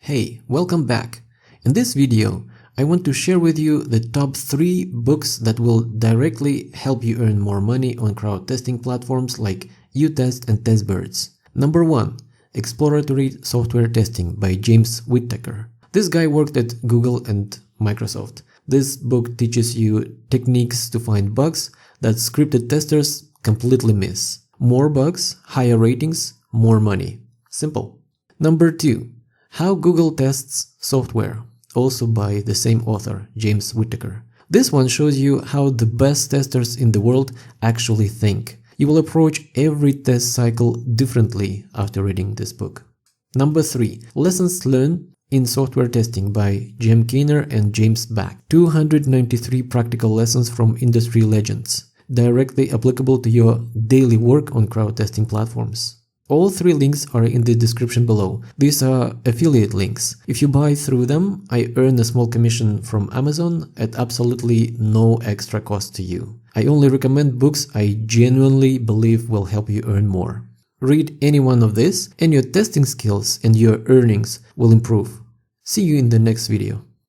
Hey, welcome back. In this video, I want to share with you the top 3 books that will directly help you earn more money on crowd testing platforms like uTest and TestBirds. Number 1. Exploratory Software Testing by James Whittaker. This guy worked at Google and Microsoft. This book teaches you techniques to find bugs that scripted testers completely miss. More bugs, higher ratings, more money. Simple. Number 2. How Google Tests Software, also by the same author, James Whittaker. This one shows you how the best testers in the world actually think. You will approach every test cycle differently after reading this book. Number 3. Lessons Learned in Software Testing by Jem Kainer and James Back. 293 practical lessons from industry legends, directly applicable to your daily work on crowd testing platforms. All 3 links are in the description below. These are affiliate links. If you buy through them, I earn a small commission from Amazon at absolutely no extra cost to you. I only recommend books I genuinely believe will help you earn more. Read any one of these and your testing skills and your earnings will improve. See you in the next video.